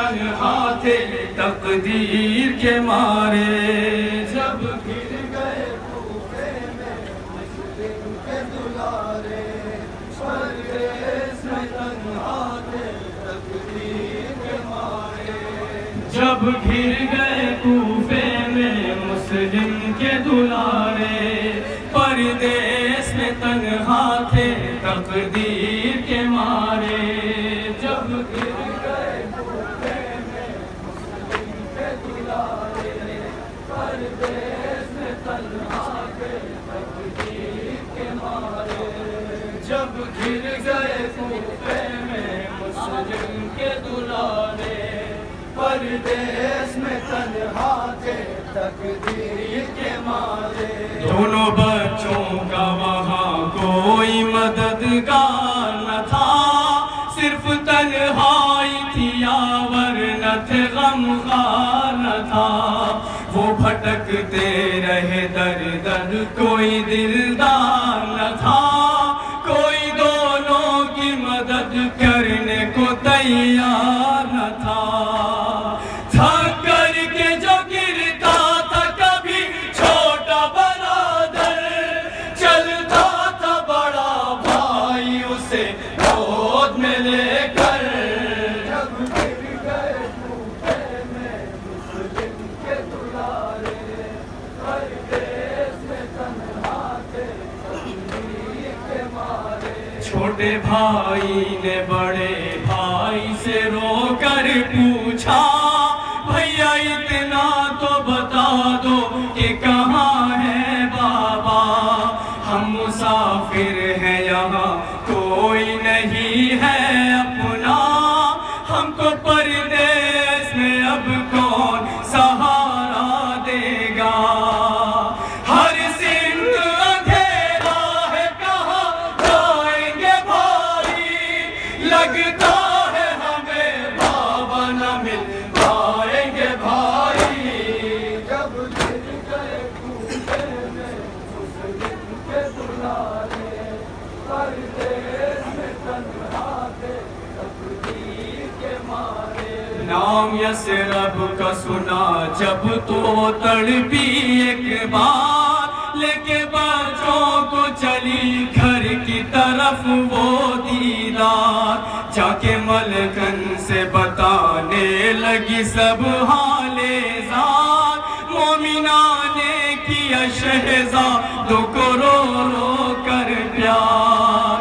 تنہا تھے تقدیر کے مارے، جب گر گئے کوفے میں مسلم کے دلارے، پردیس میں تنہا تھے تقدیر کے مارے، جب گر گئے کوفے میں مسلم کے دلارے، پردیس میں تنہا تھے تقدیر کے مارے، جب گر گئے کوفے میں مسلم کے دلارے، پردیس میں تنہا تھے تقدیر کے مارے، جب گر گئے کوفے میں مسلم کے دلارے، پردیس میں تنہا تھے تقدیر کے مارے، دونوں بچوں کا وہاں کوئی مددگار نہ تھا، صرف تنہائی تھی ورنہ تھے غمخوار نہ تھا، وہ بھٹکتے رہے در در کوئی دلدار نہ تھا، کوئی دونوں کی مدد کرنے کو تیار نہ تھا، تھک کر کے جو گرتا تھا کبھی چھوٹا برادر، چلتا تھا بڑا بھائی اسے گود میں لے کر، جب گر گئے کوفے میں مسلم کے دلارے، پردیس میں تنہا تھے تقدیر کے مارے، چھوٹے بھائی نے بڑے بھائی سے رو کر پوچھا، بھیا اتنا تو بتا دو کہ کہاں ہے بابا، ہم مسافر ہیں یہاں کوئی نہیں ہے اپنا، ہم کو پردیس میں اب کون سہارا دے گا، ہر سمت اندھیرا ہے کہاں جائیں گے بھائی، لگتا ہے ہمیں بابا نہ مل پائیں گے بھائی، جب گر گئے کوفے میں مسلم کے دلارے، پردیس میں تنہا تھے تقدیر کے مارے، نام یثرب کا سنا جب تو تڑپی ایک بار، لے کے بچوں کو چلی گھر کی طرف وہ دیدار، جا کے ملکن سے بتانے لگی سب حال زار، مومنہ نے کیا شہزادوں کو رو رو کر پیار،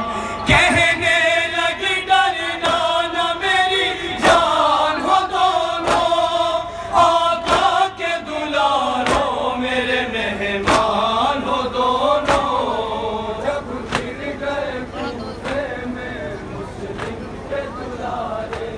کہنے لگی ڈرنا نہ میری جان ہو دونوں، آقا کے دلاروں میرے مہمان ہو دونوں، جب گر گئے کوفے میں مسلم کے دلارے،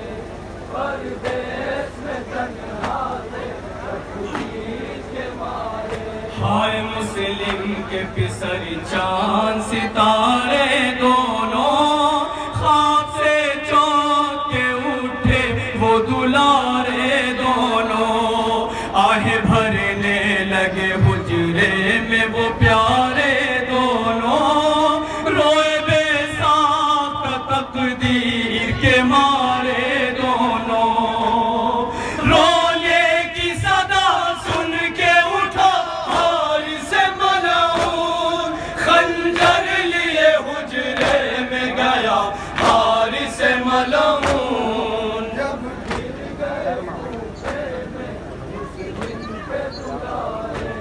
پردیس میں تنہا تھے تقدیر کے مارے، ہائے مسلم کے پسر چاند ستارے دونوں، خواب سے چونک کے اٹھے وہ دلارے دونوں، آہ بھرنے لگے حجرے میں وہ پیارے دونوں، روئے بے ساختہ تقدیر کے مارے دونوں، رونے کی صدا سن کے اٹھا حارث ملعون، خنجر لیے حجرے میں گیا حارث ملعون، جب گر گئے کوفے میں مسلم کے دلارے،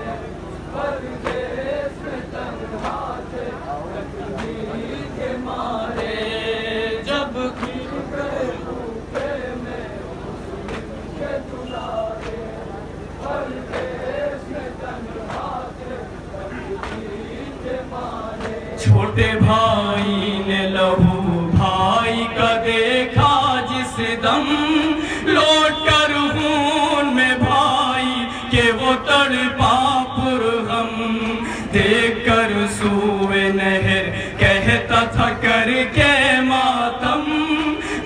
پردیس میں تنہا تھے تقدیر کے مارے، جب گر گئے کوفے میں مسلم کے دلارے، پردیس میں تنہا تھے تقدیر کے مارے، چھوٹے بھائی نے لہو بھائی کا دیکھا جس دم، لوٹ کر خون میں بھائی کہ وہ تڑپا پرغم، دیکھ کر سوئے نہر کہتا تھا کر کے ماتم،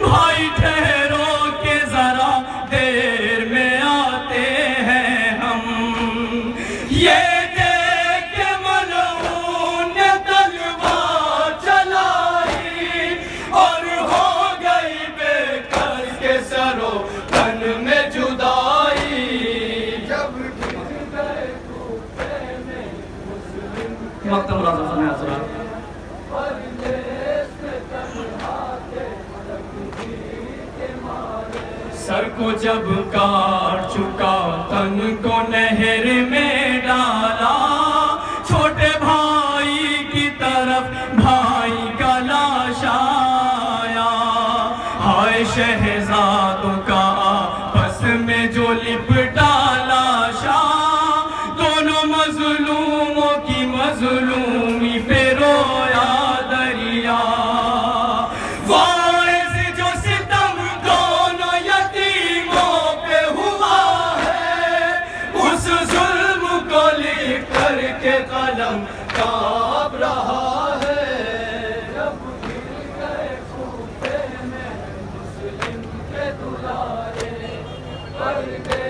بھائی ٹھہرو کہ ذرا دیر میں آتے ہیں ہم، یہ دیکھ کے ملعون نے تلوار چلائی، اور ہو گئی بے کر کے سرو تن سر کو جب کاٹ چکا تن کو نہر میں ڈالا، چھوٹے بھائی کی طرف بھائی کا لاش آیا، ہائے شہزادوں کا آپس میں جو لپٹا لاشا، دونوں مظلوموں کی مظلومی پہ رویا دریا، باعث جو ستم دونوں یتیموں پہ ہوا ہے، اس ظلم کو لکھ کر کے قلم کانپ رہا ہے۔ جب گر گئے کوفے میں مسلم کے دلارے، پردے